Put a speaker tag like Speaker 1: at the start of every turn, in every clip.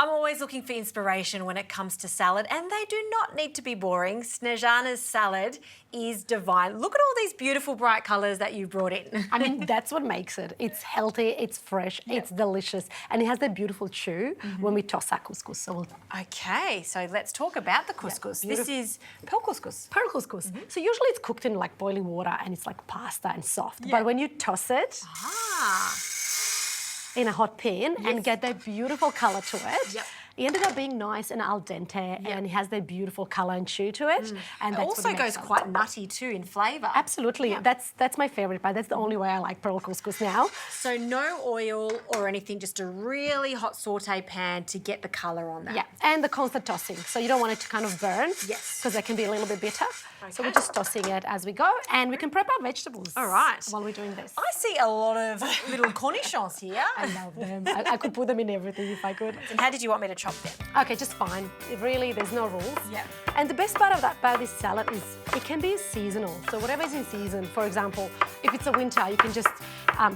Speaker 1: I'm always looking for inspiration when it comes to salad, and they do not need to be boring. Snezhana's salad is divine. Look at all these beautiful bright colours that you've brought in.
Speaker 2: I mean, that's what makes it. It's healthy, it's fresh, it's delicious, and it has that beautiful chew when we toss our couscous. So
Speaker 1: Okay, so let's talk about the couscous. This is Pearl Couscous.
Speaker 2: Pearl couscous. So usually it's cooked in like boiling water and it's like pasta and soft. But when you toss it in a hot pan and get that beautiful colour to it, it ended up being nice and al dente and it has that beautiful colour and chew to it. And
Speaker 1: It
Speaker 2: that's
Speaker 1: also
Speaker 2: what makes
Speaker 1: goes
Speaker 2: it.
Speaker 1: quite nutty too in flavour.
Speaker 2: Absolutely. That's my favourite part. That's the only way I like Pearl couscous now.
Speaker 1: So no oil or anything, just a really hot saute pan to get the colour on that.
Speaker 2: Yeah, and the constant tossing. So you don't want it to kind of burn.
Speaker 1: Yes.
Speaker 2: Because that can be a little bit bitter. So we're just tossing it as we go, and we can prep our vegetables.
Speaker 1: All right.
Speaker 2: While we're doing this.
Speaker 1: I see a lot of little cornichons here.
Speaker 2: I love them. I could put them in everything if I could.
Speaker 1: And how did you want me to chop them?
Speaker 2: Okay, just fine. Really, there's no rules.
Speaker 1: Yeah.
Speaker 2: And the best part about this salad is it can be seasonal. So whatever is in season, for example, if it's a winter, you can just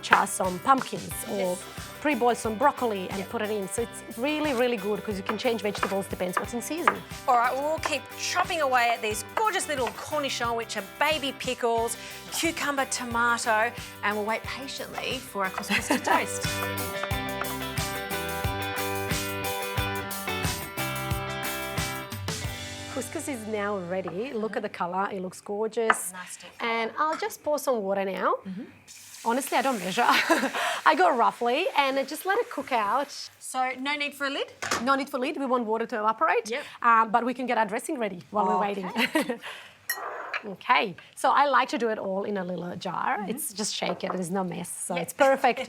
Speaker 2: char some pumpkins or pre-boil some broccoli and put it in. So it's really, really good because you can change vegetables, depends what's in season.
Speaker 1: All right, well, we'll keep chopping away at these gorgeous little cornichons, which are baby pickles, cucumber, tomato, and we'll wait patiently for our couscous to toast.
Speaker 2: Couscous is now ready. Look at the colour, it looks gorgeous.
Speaker 1: Nice.
Speaker 2: And I'll just pour some water now. Honestly, I don't measure. I go roughly and I just let it cook out.
Speaker 1: So no need for a lid?
Speaker 2: No need for lid, we want water to evaporate. But we can get our dressing ready while we're waiting. Okay, so I like to do it all in a little jar. It's just shake it, there's no mess, so it's perfect.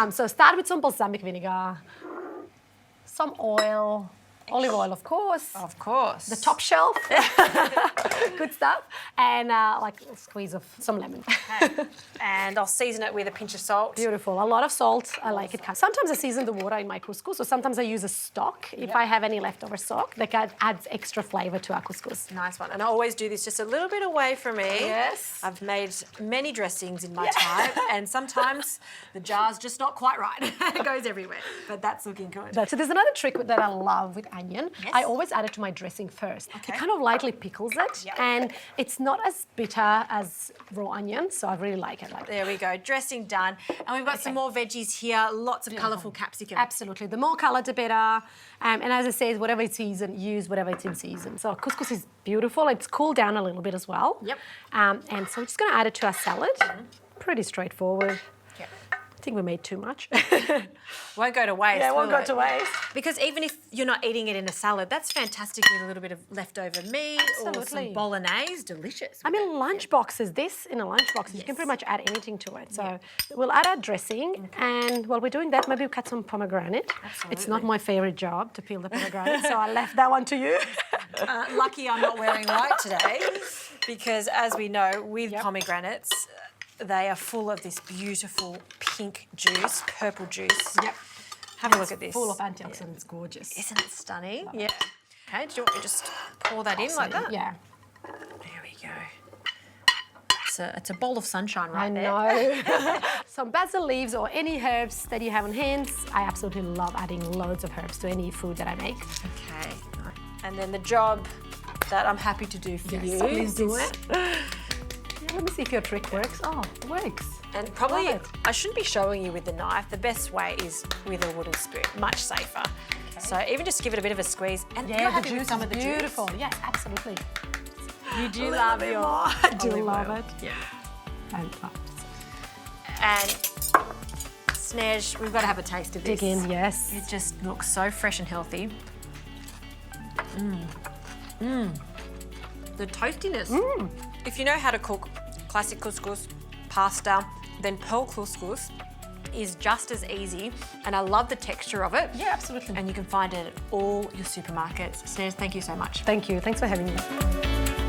Speaker 2: So start with some balsamic vinegar, some oil, olive oil, of course.
Speaker 1: Of course.
Speaker 2: The top shelf, good stuff, and like a squeeze of some lemon.
Speaker 1: And I'll season it with a pinch of salt.
Speaker 2: Beautiful, a lot of salt, I like it. Sometimes I season the water in my couscous, or sometimes I use a stock if I have any leftover stock. That adds extra flavour to our couscous.
Speaker 1: Nice one. And I always do this just a little bit away from me.
Speaker 2: Yes.
Speaker 1: I've made many dressings in my time, and sometimes the jar's just not quite right. It goes everywhere, but that's looking good.
Speaker 2: So there's another trick that I love with onion. I always add it to my dressing first. It kind of lightly pickles it, and it's not as bitter as raw onion, so I really like it.
Speaker 1: There we go, dressing done. And we've got some more veggies here, lots of colourful capsicum.
Speaker 2: Absolutely, the more colour the better. And as I said, whatever it's season, use whatever it's in season. So couscous is beautiful, it's cooled down a little bit as well. And so we're just going to add it to our salad. Pretty straightforward. I think we made too much.
Speaker 1: Won't go to waste.
Speaker 2: Yeah, it won't go to waste.
Speaker 1: Because even if you're not eating it in a salad, that's fantastic with a little bit of leftover meat or some bolognese. Delicious.
Speaker 2: I mean, lunch boxes, this in a lunch box, you can pretty much add anything to it. So we'll add our dressing, and while we're doing that, maybe we'll cut some pomegranate. It's not my favourite job to peel the pomegranate, so I left that one to you.
Speaker 1: Lucky I'm not wearing white today, because as we know, with pomegranates, they are full of this beautiful pink juice, purple juice. Have a look at this.
Speaker 2: Full of antioxidants, gorgeous.
Speaker 1: Isn't it stunning? Okay, do you want me to just pour that in like that?
Speaker 2: Yeah.
Speaker 1: There we go. It's a bowl of sunshine right there.
Speaker 2: I know. Some basil leaves or any herbs that you have on hand. I absolutely love adding loads of herbs to any food that I make.
Speaker 1: Okay. And then the job that I'm happy to do for you.
Speaker 2: Please do it. Let me see if your trick works. Oh, it works.
Speaker 1: And probably, I shouldn't be showing you with the knife. The best way is with a wooden spoon, much safer. So even just give it a bit of a squeeze. And you're happy with some of the juice?
Speaker 2: Beautiful. Yes, absolutely.
Speaker 1: You do love your
Speaker 2: I do love it.
Speaker 1: Yeah.
Speaker 2: And
Speaker 1: Snezh, we've got to have a taste of this.
Speaker 2: dig in, yes.
Speaker 1: It just looks so fresh and healthy. The toastiness. If you know how to cook classic couscous, pasta, then Pearl Couscous is just as easy, and I love the texture of it.
Speaker 2: Yeah, absolutely.
Speaker 1: And you can find it at all your supermarkets. Snezh, thank you so much.
Speaker 2: Thank you. Thanks for having me.